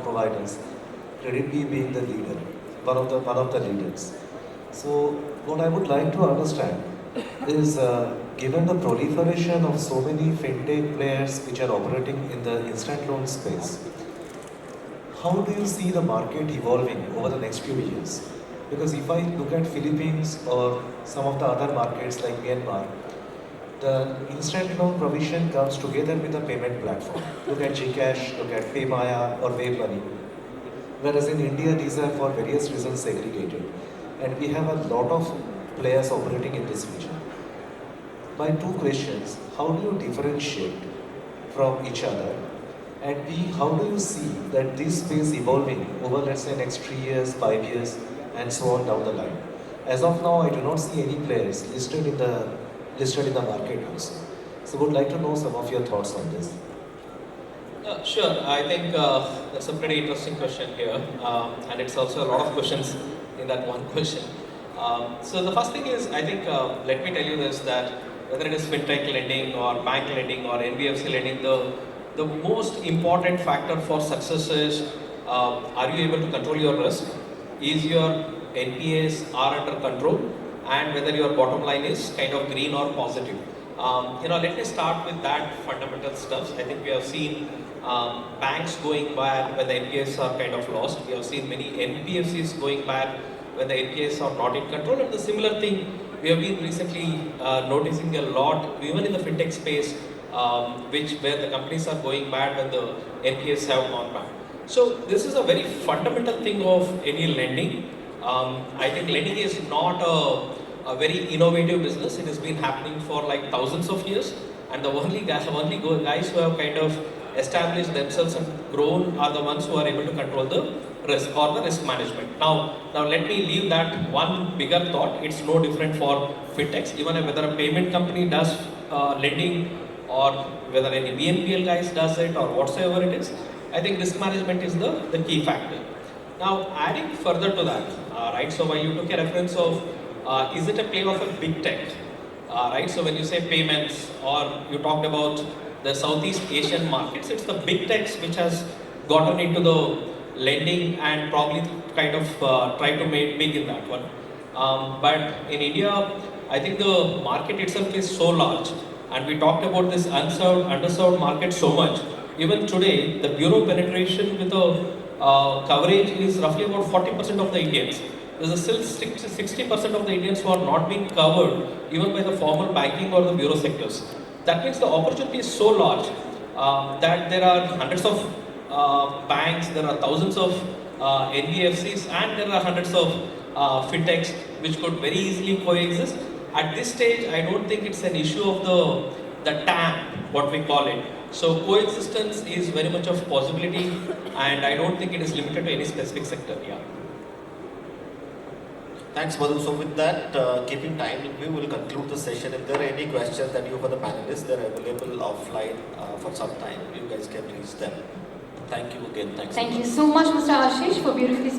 platform providers, Credit B being the leader, one of the leaders. So what I would like to understand is, given the proliferation of so many fintech players which are operating in the instant loan space, how do you see the market evolving over the next few years? Because if I look at Philippines or some of the other markets like Myanmar, the instant loan provision comes together with a payment platform. Look at Gcash, look at PayMaya or WaveMoney. Whereas in India, these are for various reasons segregated. And we have a lot of players operating in this region. My two questions: how do you differentiate from each other? And B, how do you see that this space evolving over, let's say, next 3 years, 5 years, and so on down the line? As of now, I do not see any players listed in the market also. So would like to know some of your thoughts on this. Sure. I think that's a pretty interesting question here, and it's also a lot of questions in that one question. So the first thing is, I think, let me tell you this, that whether it is fintech lending or bank lending or NBFC lending, the most important factor for success is, are you able to control your risk? Is your NPAs are under control? And whether your bottom line is kind of green or positive. Let me start with that fundamental stuff. I think we have seen banks going bad when the NPAs are kind of lost. We have seen many NBFCs going bad when the NPAs are not in control. And the similar thing we have been recently noticing a lot, even in the fintech space, where the companies are going bad when the NPAs have gone bad. So this is a very fundamental thing of any lending. I think lending is not a very innovative business. It has been happening for like thousands of years, and the only guys who have kind of established themselves and grown are the ones who are able to control the risk or the risk management. Now let me leave that one bigger thought. It's no different for fintechs. Even whether a payment company does lending or whether any BNPL guys does it or whatsoever it is, I think risk management is the key factor. Now, adding further to that, right, so while you took a reference of, is it a play of a big tech, right, so when you say payments or you talked about the Southeast Asian markets, it's the big techs which has gotten into the lending and probably kind of try to make big in that one. But in India, I think the market itself is so large, and we talked about this underserved market so much. Even today, the bureau penetration with a coverage is roughly about 40% of the Indians. There's still 60% of the Indians who are not being covered even by the formal banking or the bureau sectors. That means the opportunity is so large that there are hundreds of banks, there are thousands of NBFCs, and there are hundreds of fintechs which could very easily coexist. At this stage, I don't think it's an issue of the TAM, what we call it. So coexistence is very much of possibility, and I don't think it is limited to any specific sector. Yeah. Thanks, Madhu. So with that, keeping time in view, we will conclude the session. If there are any questions that you have for the panelists, they're available offline for some time. You guys can reach them. Thank you again. Thanks. Thank you so much, Mr. Ashish, for beautifully